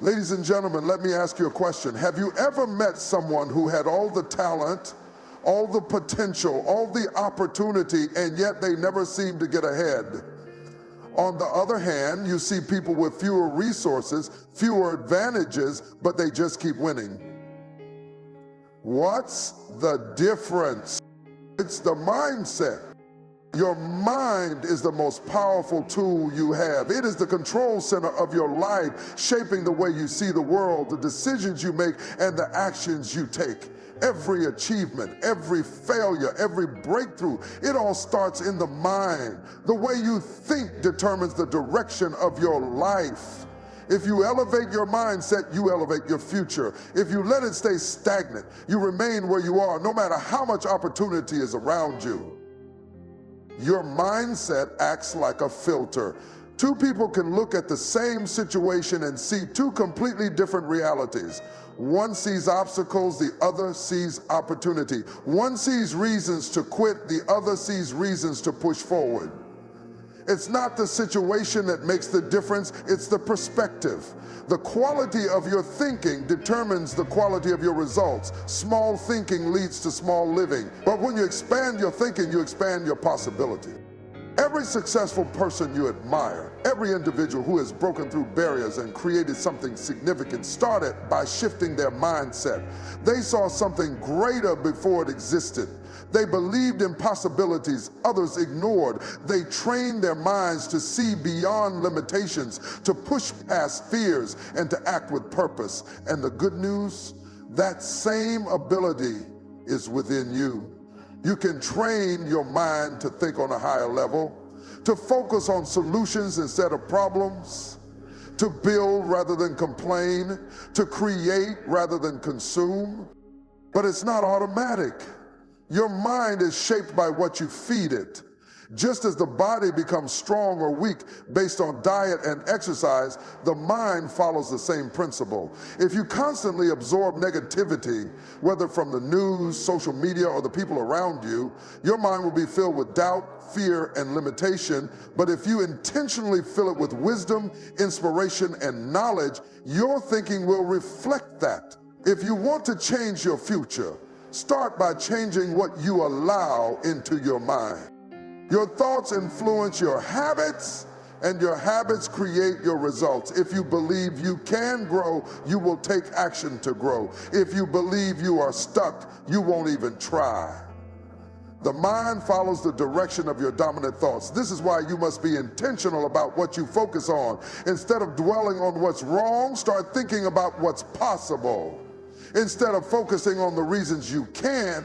Ladies and gentlemen, let me ask you a question. Have you ever met someone who had all the talent, all the potential, all the opportunity, and yet they never seemed to get ahead? On the other hand, you see people with fewer resources, fewer advantages, but they just keep winning. What's the difference? It's the mindset. Your mind is the most powerful tool you have. It is the control center of your life, shaping the way you see the world, the decisions you make, and the actions you take. Every achievement, every failure, every breakthrough, it all starts in the mind. The way you think determines the direction of your life. If you elevate your mindset, you elevate your future. If you let it stay stagnant, you remain where you are, no matter how much opportunity is around you. Your mindset acts like a filter. Two people can look at the same situation and see two completely different realities. One sees obstacles, the other sees opportunity. One sees reasons to quit, the other sees reasons to push forward. It's not the situation that makes the difference, it's the perspective. The quality of your thinking determines the quality of your results. Small thinking leads to small living. But when you expand your thinking, you expand your possibility. Every successful person you admire, every individual who has broken through barriers and created something significant started by shifting their mindset. They saw something greater before it existed. They believed in possibilities others ignored. They trained their minds to see beyond limitations, to push past fears, and to act with purpose. And the good news, that same ability is within you. You can train your mind to think on a higher level, to focus on solutions instead of problems, to build rather than complain, to create rather than consume. But it's not automatic. Your mind is shaped by what you feed it. Just as the body becomes strong or weak based on diet and exercise, the mind follows the same principle. If you constantly absorb negativity, whether from the news, social media, or the people around you, your mind will be filled with doubt, fear, and limitation. But if you intentionally fill it with wisdom, inspiration, and knowledge, your thinking will reflect that. If you want to change your future, start by changing what you allow into your mind. Your thoughts influence your habits, and your habits create your results. If you believe you can grow, you will take action to grow. If you believe you are stuck, you won't even try. The mind follows the direction of your dominant thoughts. This is why you must be intentional about what you focus on. Instead of dwelling on what's wrong, start thinking about what's possible. Instead of focusing on the reasons you can't,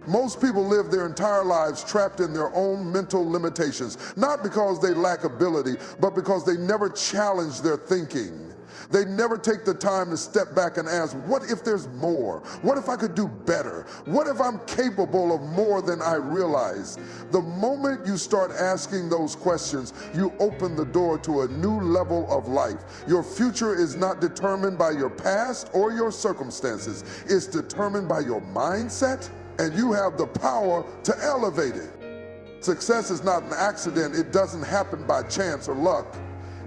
most people live their entire lives trapped in their own mental limitations, not because they lack ability, but because they never challenge their thinking. They never take the time to step back and ask, what if there's more? What if I could do better? What if I'm capable of more than I realize? The moment you start asking those questions, you open the door to a new level of life. Your future is not determined by your past or your circumstances. It's determined by your mindset, and you have the power to elevate it. Success is not an accident. It doesn't happen by chance or luck.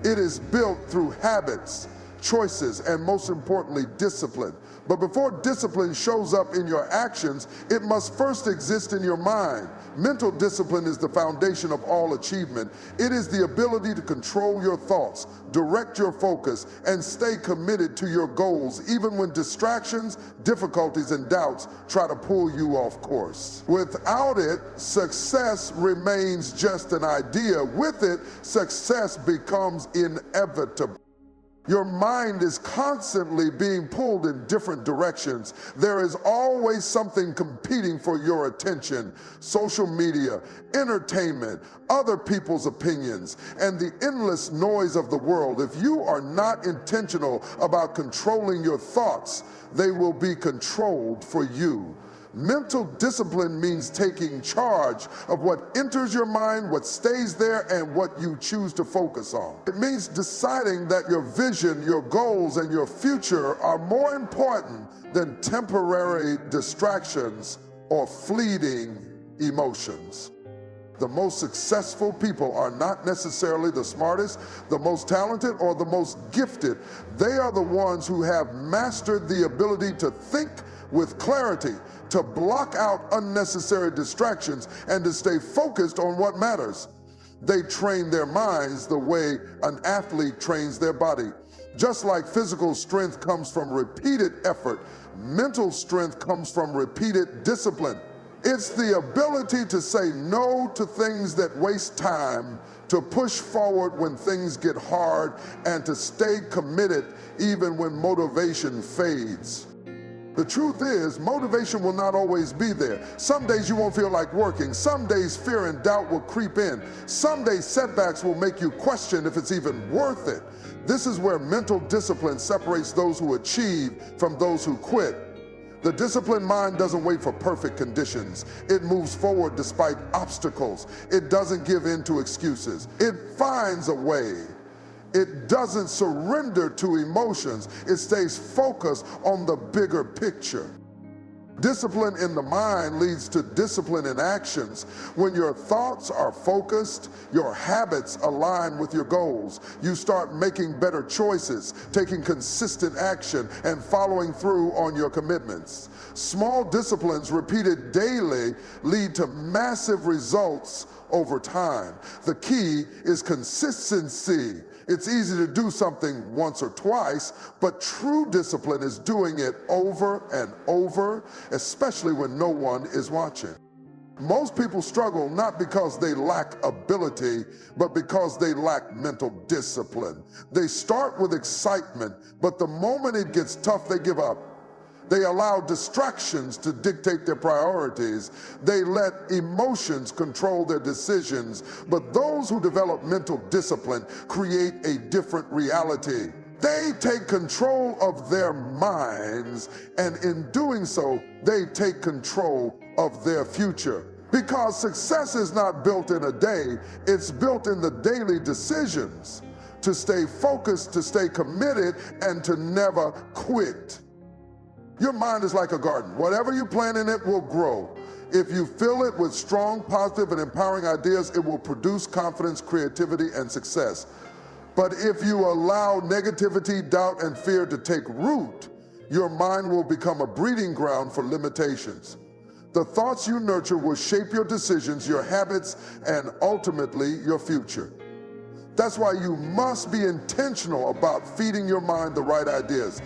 It is built through habits, choices, and most importantly, discipline. But before discipline shows up in your actions, it must first exist in your mind. Mental discipline is the foundation of all achievement. It is the ability to control your thoughts, direct your focus, and stay committed to your goals, even when distractions, difficulties, and doubts try to pull you off course. Without it, success remains just an idea. With it, success becomes inevitable. Your mind is constantly being pulled in different directions. There is always something competing for your attention. Social media, entertainment, other people's opinions, and the endless noise of the world. If you are not intentional about controlling your thoughts, they will be controlled for you. Mental discipline means taking charge of what enters your mind, what stays there, and what you choose to focus on. It means deciding that your vision, your goals, and your future are more important than temporary distractions or fleeting emotions. The most successful people are not necessarily the smartest, the most talented, or the most gifted. They are the ones who have mastered the ability to think with clarity, to block out unnecessary distractions, and to stay focused on what matters. They train their minds the way an athlete trains their body. Just like physical strength comes from repeated effort, mental strength comes from repeated discipline. It's the ability to say no to things that waste time, to push forward when things get hard, and to stay committed even when motivation fades. The truth is, motivation will not always be there. Some days you won't feel like working. Some days fear and doubt will creep in. Some days setbacks will make you question if it's even worth it. This is where mental discipline separates those who achieve from those who quit. The disciplined mind doesn't wait for perfect conditions. It moves forward despite obstacles. It doesn't give in to excuses. It finds a way. It doesn't surrender to emotions. It stays focused on the bigger picture. Discipline in the mind leads to discipline in actions. When your thoughts are focused, your habits align with your goals. You start making better choices, taking consistent action, and following through on your commitments. Small disciplines repeated daily lead to massive results over time. The key is consistency. It's easy to do something once or twice, but true discipline is doing it over and over, especially when no one is watching. Most people struggle not because they lack ability, but because they lack mental discipline. They start with excitement, but the moment it gets tough, they give up. They allow distractions to dictate their priorities. They let emotions control their decisions. But those who develop mental discipline create a different reality. They take control of their minds, and in doing so, they take control of their future. Because success is not built in a day, it's built in the daily decisions to stay focused, to stay committed, and to never quit. Your mind is like a garden. Whatever you plant in it will grow. If you fill it with strong, positive, and empowering ideas, it will produce confidence, creativity, and success. But if you allow negativity, doubt, and fear to take root, your mind will become a breeding ground for limitations. The thoughts you nurture will shape your decisions, your habits, and ultimately your future. That's why you must be intentional about feeding your mind the right ideas.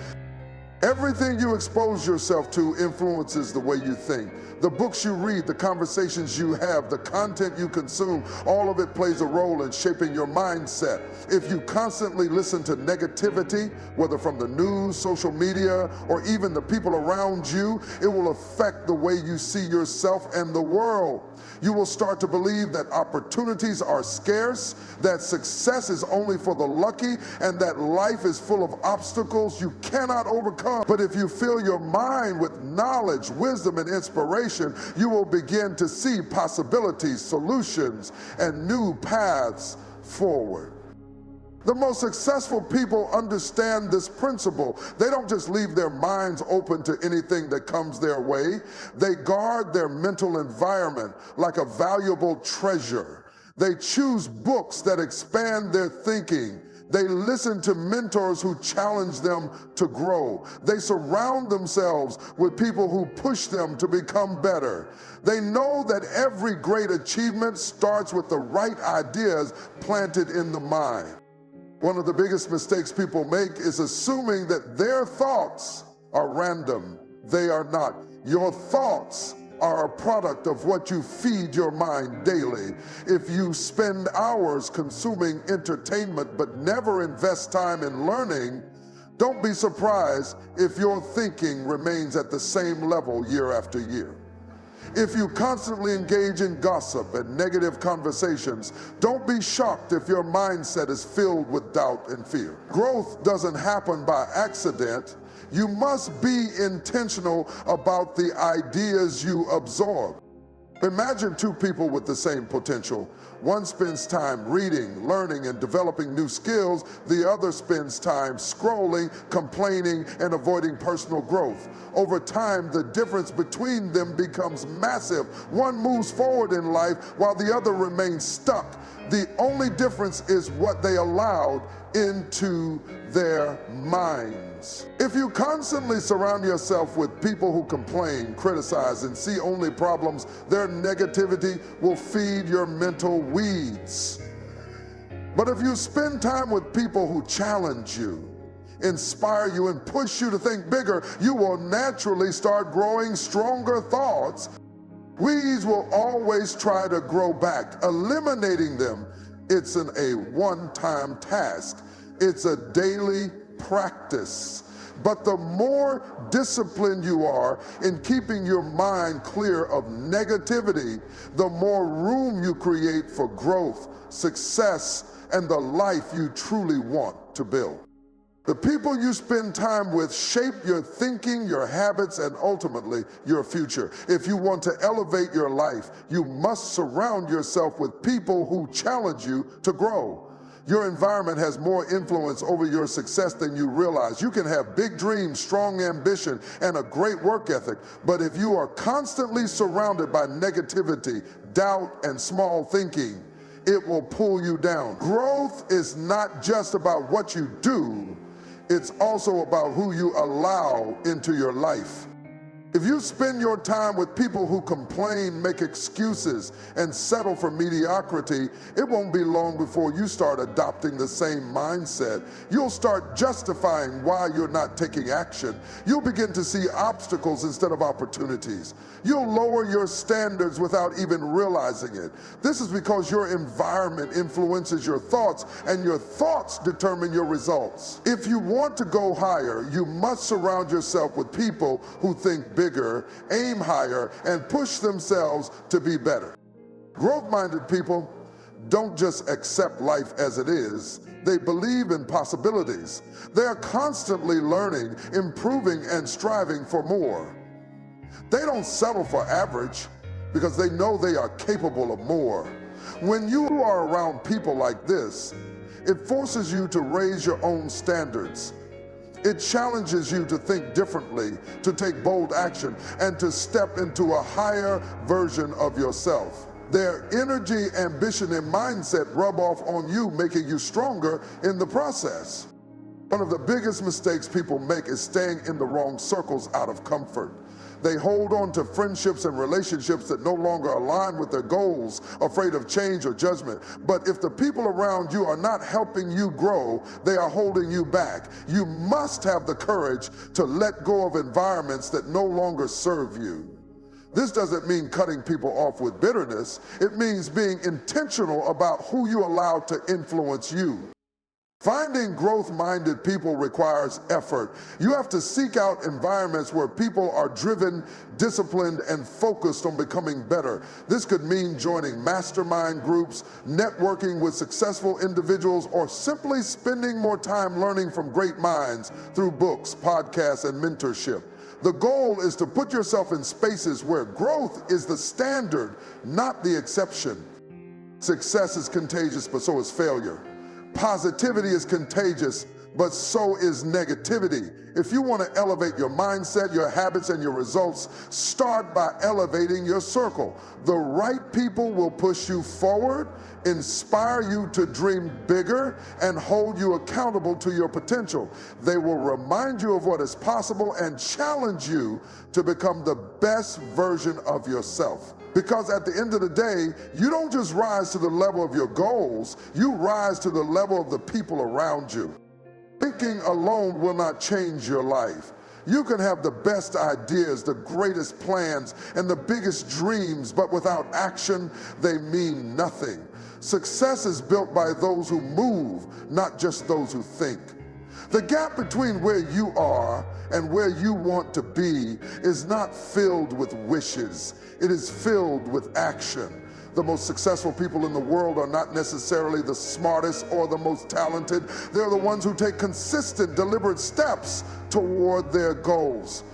Everything you expose yourself to influences the way you think. The books you read, the conversations you have, the content you consume, all of it plays a role in shaping your mindset. If you constantly listen to negativity, whether from the news, social media, or even the people around you, it will affect the way you see yourself and the world. You will start to believe that opportunities are scarce, that success is only for the lucky, and that life is full of obstacles you cannot overcome. But if you fill your mind with knowledge, wisdom, and inspiration, you will begin to see possibilities, solutions, and new paths forward. The most successful people understand this principle. They don't just leave their minds open to anything that comes their way. They guard their mental environment like a valuable treasure. They choose books that expand their thinking. They listen to mentors who challenge them to grow. They surround themselves with people who push them to become better. They know that every great achievement starts with the right ideas planted in the mind. One of the biggest mistakes people make is assuming that their thoughts are random. They are not. Your thoughts are a product of what you feed your mind daily. If you spend hours consuming entertainment but never invest time in learning, don't be surprised if your thinking remains at the same level year after year. If you constantly engage in gossip and negative conversations, don't be shocked if your mindset is filled with doubt and fear. Growth doesn't happen by accident. You must be intentional about the ideas you absorb. Imagine two people with the same potential. One spends time reading, learning, and developing new skills. The other spends time scrolling, complaining, and avoiding personal growth. Over time, the difference between them becomes massive. One moves forward in life while the other remains stuck. The only difference is what they allowed into their minds. If you constantly surround yourself with people who complain, criticize, and see only problems, their negativity will feed your mental weeds. But if you spend time with people who challenge you, inspire you, and push you to think bigger, you will naturally start growing stronger thoughts. Weeds will always try to grow back. Eliminating them, it's a one-time task. It's a daily practice. But the more disciplined you are in keeping your mind clear of negativity, the more room you create for growth, success, and the life you truly want to build. The people you spend time with shape your thinking, your habits, and ultimately your future. If you want to elevate your life, you must surround yourself with people who challenge you to grow. Your environment has more influence over your success than you realize. You can have big dreams, strong ambition, and a great work ethic, but if you are constantly surrounded by negativity, doubt, and small thinking, it will pull you down. Growth is not just about what you do, it's also about who you allow into your life. If you spend your time with people who complain, make excuses, and settle for mediocrity, it won't be long before you start adopting the same mindset. You'll start justifying why you're not taking action. You'll begin to see obstacles instead of opportunities. You'll lower your standards without even realizing it. This is because your environment influences your thoughts, and your thoughts determine your results. If you want to go higher, you must surround yourself with people who think bigger, aim higher, and push themselves to be better. Growth-minded people don't just accept life as it is, they believe in possibilities. They are constantly learning, improving, and striving for more. They don't settle for average because they know they are capable of more. When you are around people like this, it forces you to raise your own standards. It challenges you to think differently, to take bold action, and to step into a higher version of yourself. Their energy, ambition, and mindset rub off on you, making you stronger in the process. One of the biggest mistakes people make is staying in the wrong circles out of comfort. They hold on to friendships and relationships that no longer align with their goals, afraid of change or judgment. But if the people around you are not helping you grow, they are holding you back. You must have the courage to let go of environments that no longer serve you. This doesn't mean cutting people off with bitterness. It means being intentional about who you allow to influence you. Finding growth-minded people requires effort. You have to seek out environments where people are driven, disciplined, and focused on becoming better. This could mean joining mastermind groups, networking with successful individuals, or simply spending more time learning from great minds through books, podcasts, and mentorship. The goal is to put yourself in spaces where growth is the standard, not the exception. Success is contagious, but so is failure. Positivity is contagious, but so is negativity. If you want to elevate your mindset, your habits, and your results, start by elevating your circle. The right people will push you forward, inspire you to dream bigger, and hold you accountable to your potential. They will remind you of what is possible and challenge you to become the best version of yourself. Because at the end of the day, you don't just rise to the level of your goals, you rise to the level of the people around you. Thinking alone will not change your life. You can have the best ideas, the greatest plans, and the biggest dreams, but without action, they mean nothing. Success is built by those who move, not just those who think. The gap between where you are and where you want to be is not filled with wishes. It is filled with action. The most successful people in the world are not necessarily the smartest or the most talented. They're the ones who take consistent, deliberate steps toward their goals.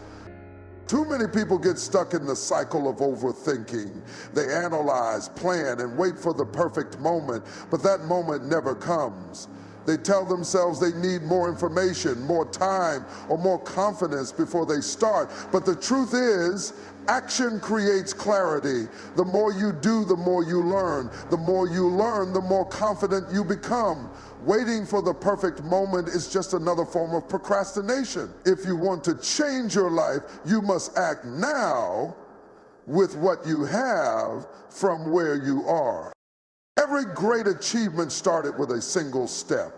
Too many people get stuck in the cycle of overthinking. They analyze, plan, and wait for the perfect moment, but that moment never comes. They tell themselves they need more information, more time, or more confidence before they start. But the truth is, action creates clarity. The more you do, the more you learn. The more you learn, the more confident you become. Waiting for the perfect moment is just another form of procrastination. If you want to change your life, you must act now with what you have from where you are. Every great achievement started with a single step.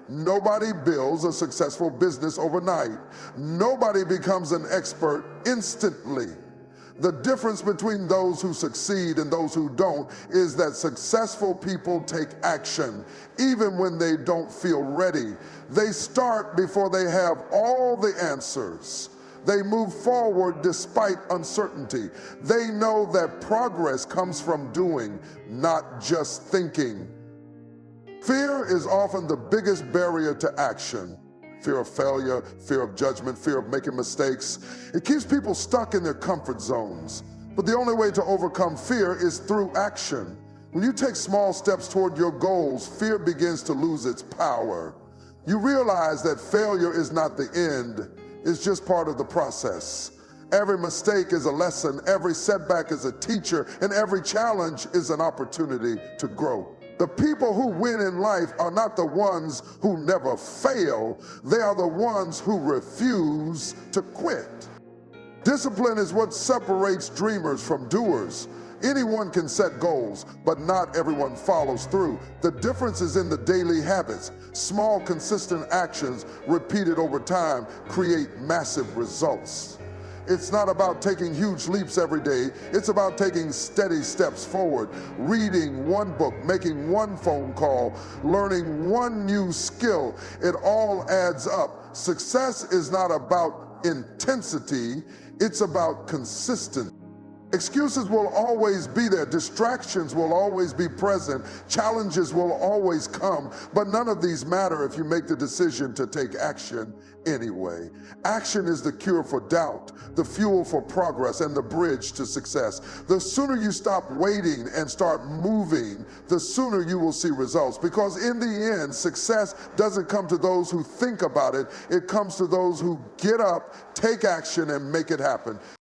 Nobody builds a successful business overnight. Nobody becomes an expert instantly. The difference between those who succeed and those who don't is that successful people take action, even when they don't feel ready. They start before they have all the answers. They move forward despite uncertainty. They know that progress comes from doing, not just thinking. Fear is often the biggest barrier to action. Fear of failure, fear of judgment, fear of making mistakes. It keeps people stuck in their comfort zones. But the only way to overcome fear is through action. When you take small steps toward your goals, fear begins to lose its power. You realize that failure is not the end, it's just part of the process. Every mistake is a lesson, every setback is a teacher, and every challenge is an opportunity to grow. The people who win in life are not the ones who never fail. They are the ones who refuse to quit. Discipline is what separates dreamers from doers. Anyone can set goals, but not everyone follows through. The difference is in the daily habits. Small, consistent actions repeated over time create massive results. It's not about taking huge leaps every day. It's about taking steady steps forward, reading one book, making one phone call, learning one new skill. It all adds up. Success is not about intensity, it's about consistency. Excuses will always be there. Distractions will always be present. Challenges will always come. But none of these matter if you make the decision to take action anyway. Action is the cure for doubt, the fuel for progress, and the bridge to success. The sooner you stop waiting and start moving, the sooner you will see results. Because in the end, success doesn't come to those who think about it. It comes to those who get up, take action, and make it happen.